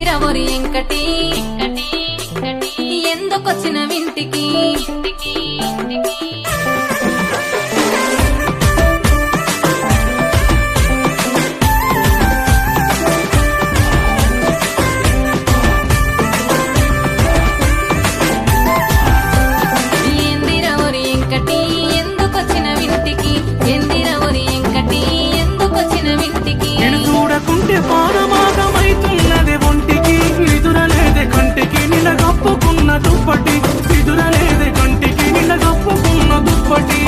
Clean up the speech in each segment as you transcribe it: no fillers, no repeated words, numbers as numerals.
రవరి ఎంకటి ఎందుకొచ్చిన వింటికి చూడకుంటే పానమాగమైతున్నది ఒంటికి నిదురలేదే కంటికి నిలగప్పుకున్న దుప్పటి నిదురలేదే కంటికి నిలగప్పుకున్న దుప్పటి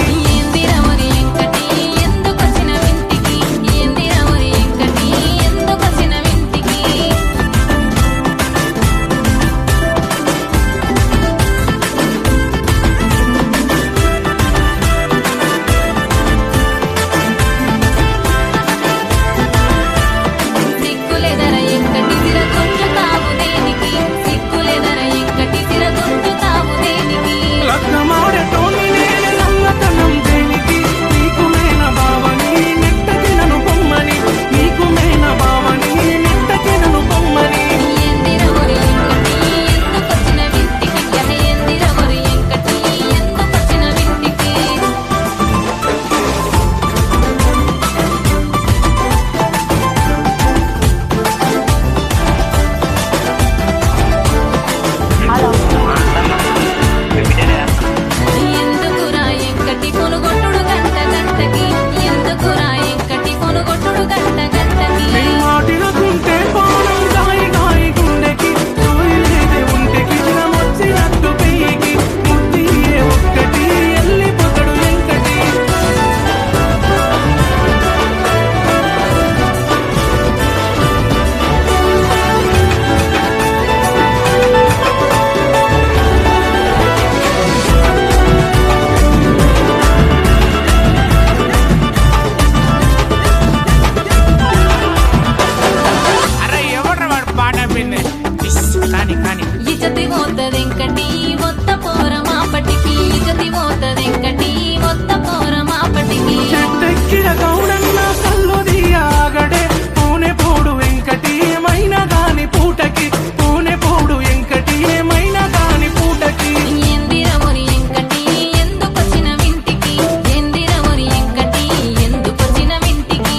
ఇజతి పోతదెంకటి ఒత్త పోరమాపటికి ఇజతి పోతదెంకటి ఒత్త పోరమాపటికి చెట్టెక్కిన గౌడన్న కల్లుదియాగడే పూనె పోడు వెంకటి ఏమైనా గాని పూటకి పూనె పోడు వెంకటి ఏమైనా గాని పూటకి ఎందిరవరి ఎంకటి ఎందుకొచ్చిన వింటికి ఎందిరవరి ఎంకటి ఎందుకొచ్చిన వింటికి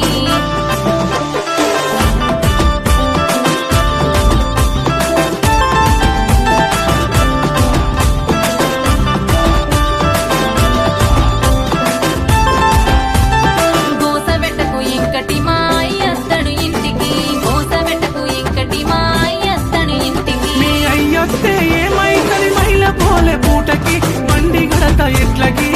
ఏమైతది మైల పోలే పూటకి బండి గడత ఎట్లకి